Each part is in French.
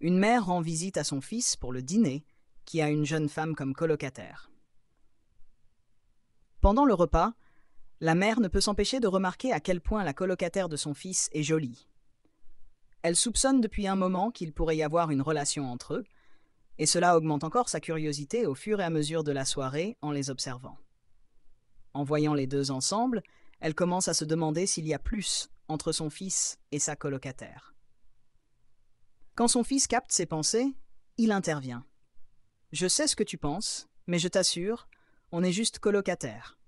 Une mère rend visite à son fils pour le dîner, qui a une jeune femme comme colocataire. Pendant le repas, la mère ne peut s'empêcher de remarquer à quel point la colocataire de son fils est jolie. Elle soupçonne depuis un moment qu'il pourrait y avoir une relation entre eux, et cela augmente encore sa curiosité au fur et à mesure de la soirée en les observant. En voyant les deux ensemble, elle commence à se demander s'il y a plus entre son fils et sa colocataire. Quand son fils capte ses pensées, il intervient. « Je sais ce que tu penses, mais je t'assure, on est juste colocataires. »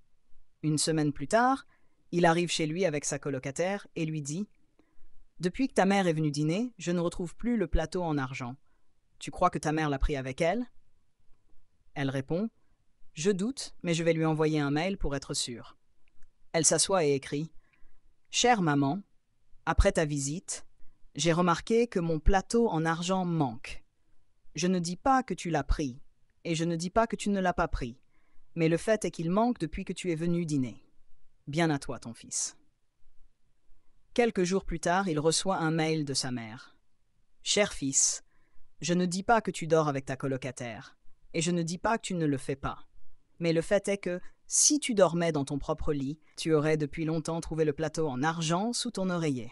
Une semaine plus tard, il arrive chez lui avec sa colocataire et lui dit « Depuis que ta mère est venue dîner, je ne retrouve plus le plateau en argent. Tu crois que ta mère l'a pris avec elle ?» Elle répond « Je doute, mais je vais lui envoyer un mail pour être sûre. » Elle s'assoit et écrit « Chère maman, après ta visite, j'ai remarqué que mon plateau en argent manque. Je ne dis pas que tu l'as pris, et je ne dis pas que tu ne l'as pas pris, mais le fait est qu'il manque depuis que tu es venu dîner. Bien à toi, ton fils. » Quelques jours plus tard, il reçoit un mail de sa mère. « Cher fils, je ne dis pas que tu dors avec ta colocataire, et je ne dis pas que tu ne le fais pas. Mais le fait est que, si tu dormais dans ton propre lit, tu aurais depuis longtemps trouvé le plateau en argent sous ton oreiller. »